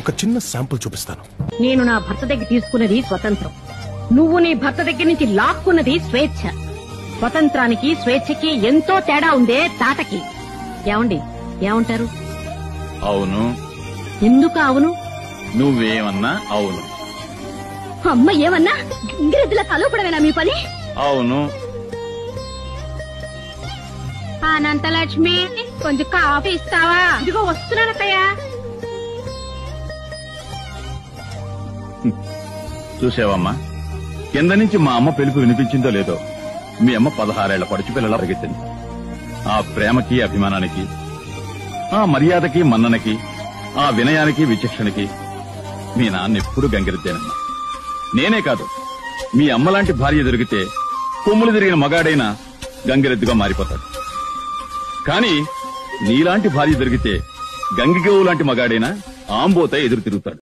ఒక చిన్న శాంపుల్ చూపిస్తాను. నేను నా భర్త దగ్గర తీసుకున్నది స్వతంత్రం, నువ్వు నీ భర్త దగ్గర నుంచి లాక్కున్నది స్వేచ్ఛ. స్వతంత్రానికి స్వేచ్ఛకి ఎంతో తేడా ఉందే తాటకి. ఏమండి, ఏమంటారు? అవును. ఎందుకు అవును? నువ్వేమన్నా అవును. అమ్మ ఏమన్నా? ఇంగ్రెద్దుల కలవపడమేనా మీ పని? అవును. అనంతలక్ష్మి, కొంచెం కాఫీ ఇస్తావా? ఇదిగో వస్తున్నానత్తయ్యా. చూసావమ్మా, కింద నుంచి మా అమ్మ పిలుపు వినిపించిందో లేదో, మీ అమ్మ 16 ఏళ్ల పడుచు పిల్లలా పరిగెత్తింది. ఆ ప్రేమకి, అభిమానానికి, ఆ మర్యాదకి, మన్ననకి, ఆ వినయానికి, విచక్షణకి మీ నాన్న ఎప్పుడు గంగిరెద్దేనమ్మా. నేనే కాదు, మీ అమ్మలాంటి భార్య దొరికితే కొమ్ములు తిరిగిన మగాడైనా గంగిరెద్దుగా మారిపోతాడు. కానీ నీలాంటి భార్య దొరికితే గంగిగోవు లాంటి మగాడైనా ఆంబోత ఎదురు తిరుగుతాడు.